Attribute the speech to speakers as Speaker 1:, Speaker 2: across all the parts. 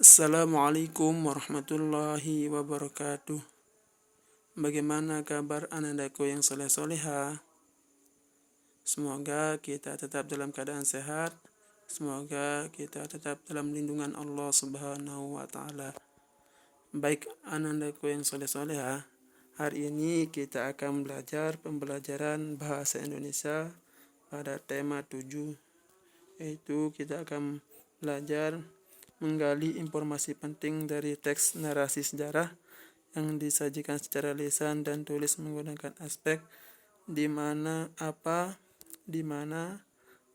Speaker 1: Assalamualaikum warahmatullahi wabarakatuh. Bagaimana kabar anandaku yang soleh-soleha? Semoga kita tetap dalam keadaan sehat. Semoga kita tetap dalam lindungan Allah Subhanahu wa Ta'ala. Baik anandaku yang soleh-soleha, hari ini kita akan belajar pembelajaran bahasa Indonesia pada tema 7, yaitu kita akan belajar menggali informasi penting dari teks narasi sejarah yang disajikan secara lisan dan tulis menggunakan aspek di mana, apa, di mana,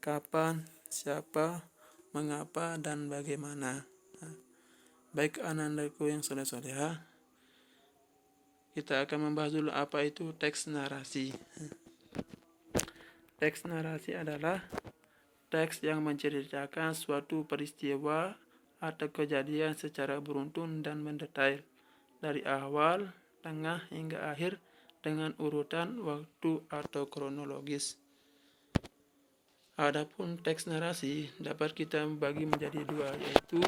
Speaker 1: kapan, siapa, mengapa, dan bagaimana. Baik anandaku yang soleh-soleha, kita akan membahas dulu apa itu teks narasi. Teks narasi adalah teks yang menceritakan suatu peristiwa atau kejadian secara beruntun dan mendetail dari awal, tengah, hingga akhir dengan urutan waktu atau kronologis. Adapun teks narasi dapat kita bagi menjadi dua, yaitu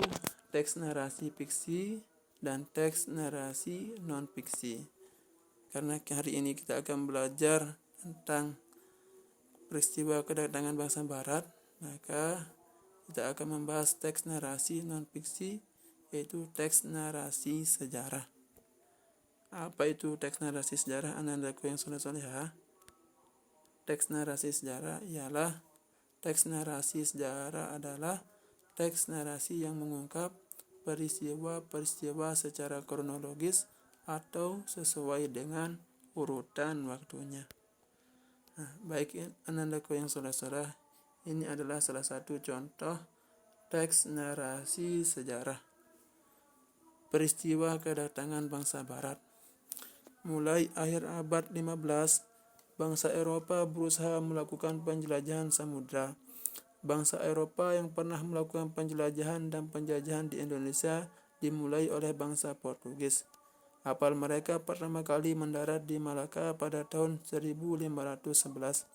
Speaker 1: teks narasi fiksi dan teks narasi non-fiksi. Karena hari ini kita akan belajar tentang peristiwa kedatangan bangsa Barat, maka kita akan membahas teks narasi non-fiksi, yaitu teks narasi sejarah. Apa itu teks narasi sejarah anandaku yang soleh-soleha? Teks narasi sejarah ialah teks narasi yang mengungkap peristiwa-peristiwa secara kronologis atau sesuai dengan urutan waktunya. Baik anandaku yang soleh-soleh, ini adalah salah satu contoh teks narasi sejarah. Peristiwa kedatangan bangsa Barat. Mulai akhir abad 15, bangsa Eropa berusaha melakukan penjelajahan samudra. Bangsa Eropa yang pernah melakukan penjelajahan dan penjajahan di Indonesia dimulai oleh bangsa Portugis. Kapal mereka pertama kali mendarat di Malaka pada tahun 1511.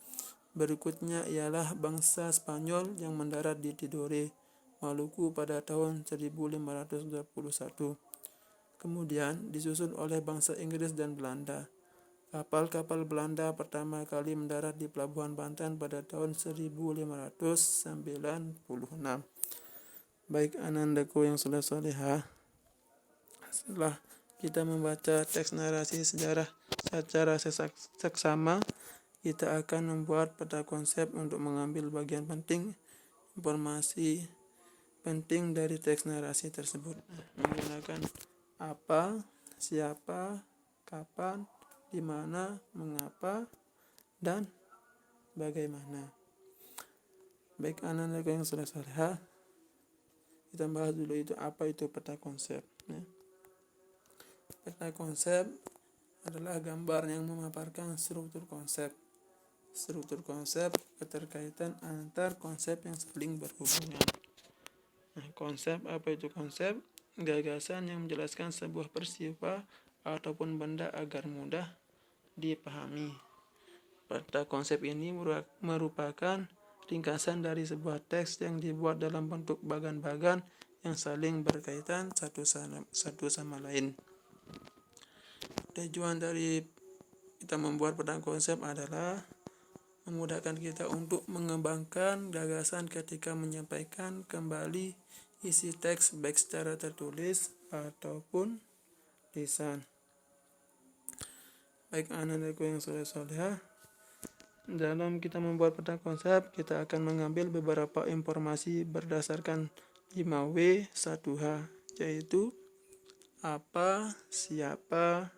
Speaker 1: Berikutnya ialah bangsa Spanyol yang mendarat di Tidore, Maluku pada tahun 1521. Kemudian disusul oleh bangsa Inggris dan Belanda. Kapal-kapal Belanda pertama kali mendarat di Pelabuhan Banten pada tahun 1596. Baik anandaku yang soleh-soleha, setelah kita membaca teks narasi sejarah secara seksama, kita akan membuat peta konsep untuk mengambil bagian penting informasi penting dari teks narasi tersebut menggunakan apa, siapa, kapan, di mana, mengapa, dan bagaimana. Baik anandaku yang soleh-soleha, kita bahas dulu itu apa itu peta konsep. Peta konsep adalah gambar yang memaparkan struktur konsep. Struktur konsep keterkaitan antar konsep yang saling berhubungan. Konsep, apa itu konsep? Gagasan yang menjelaskan sebuah peristiwa ataupun benda agar mudah dipahami. Peta konsep ini merupakan ringkasan dari sebuah teks yang dibuat dalam bentuk bagan-bagan yang saling berkaitan satu sama lain. Tujuan dari kita membuat peta konsep adalah memudahkan kita untuk mengembangkan gagasan ketika menyampaikan kembali isi teks baik secara tertulis ataupun lisan. Baik anandaku yang soleh-soleha, dalam kita membuat peta konsep, kita akan mengambil beberapa informasi berdasarkan 5W1H, yaitu apa, siapa,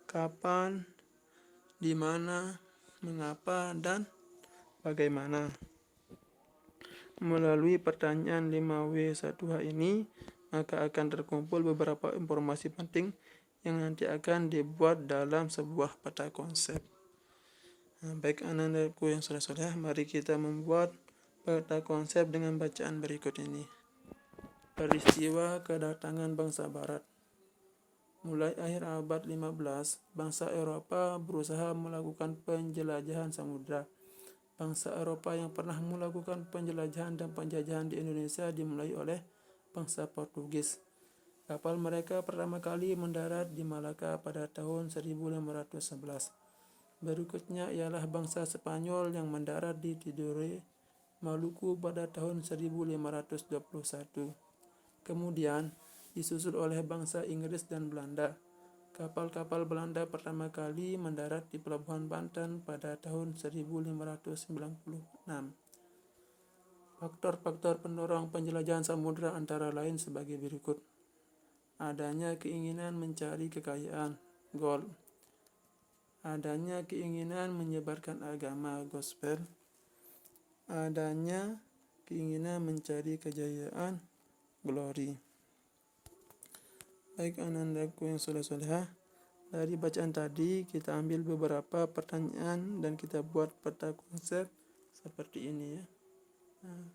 Speaker 1: kapan, di mana, mengapa, dan bagaimana. Melalui pertanyaan 5W1H ini, maka akan terkumpul beberapa informasi penting yang nanti akan dibuat dalam sebuah peta konsep. Baik anandaku yang soleh-soleh, mari kita membuat peta konsep dengan bacaan berikut ini. Peristiwa kedatangan bangsa Barat. Mulai akhir abad 15, bangsa Eropa berusaha melakukan penjelajahan samudra. Bangsa Eropa yang pernah melakukan penjelajahan dan penjajahan di Indonesia dimulai oleh bangsa Portugis. Kapal mereka pertama kali mendarat di Malaka pada tahun 1511. Berikutnya ialah bangsa Spanyol yang mendarat di Tidore, Maluku pada tahun 1521. Kemudian disusul oleh bangsa Inggris dan Belanda. Kapal-kapal Belanda pertama kali mendarat di Pelabuhan Banten pada tahun 1596. Faktor-faktor pendorong penjelajahan samudera antara lain sebagai berikut. Adanya keinginan mencari kekayaan, gold. Adanya keinginan menyebarkan agama, gospel. Adanya keinginan mencari kejayaan, glory. Baik anandaku yang soleh-solehah, dari bacaan tadi kita ambil beberapa pertanyaan dan kita buat peta konsep seperti ini ya. Nah,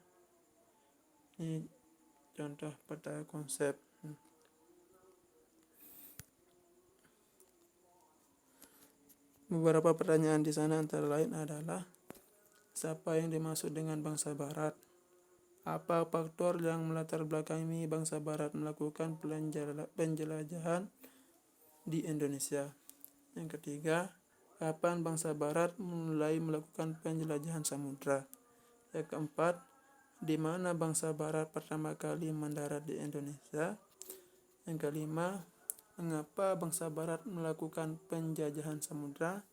Speaker 1: ini contoh peta konsep. Beberapa pertanyaan di sana antara lain adalah: siapa yang dimaksud dengan bangsa Barat? Apa faktor yang melatar belakangi bangsa Barat melakukan penjelajahan di Indonesia? Yang ketiga, kapan bangsa Barat mulai melakukan penjelajahan samudra? Yang keempat, di mana bangsa Barat pertama kali mendarat di Indonesia? Yang kelima, mengapa bangsa Barat melakukan penjajahan samudra?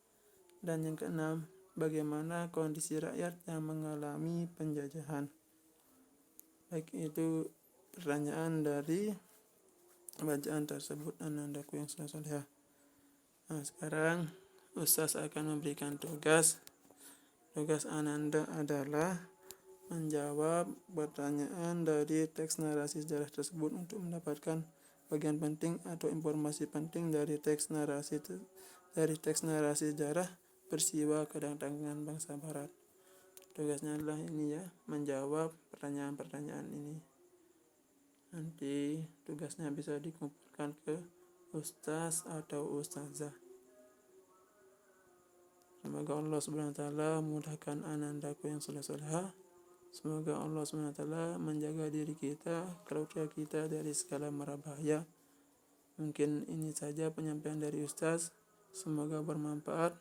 Speaker 1: Dan yang keenam, bagaimana kondisi rakyat yang mengalami penjajahan? Baik, itu pertanyaan dari bacaan tersebut anandaku yang soleh-solehah. Nah, sekarang Ustaz akan memberikan tugas. Tugas Ananda adalah menjawab pertanyaan dari teks narasi sejarah tersebut untuk mendapatkan bagian penting atau informasi penting dari teks narasi sejarah peristiwa kedatangan bangsa Barat. Tugasnya adalah ini ya, menjawab pertanyaan-pertanyaan ini. Nanti tugasnya bisa dikumpulkan ke ustaz atau ustazah. Semoga Allah SWT memudahkan anandaku yang soleh-solehah. Semoga Allah SWT menjaga diri kita, keluarga kita dari segala mara bahaya. Mungkin ini saja penyampaian dari ustaz. Semoga bermanfaat.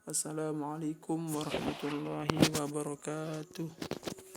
Speaker 1: Assalamualaikum warahmatullahi wabarakatuh.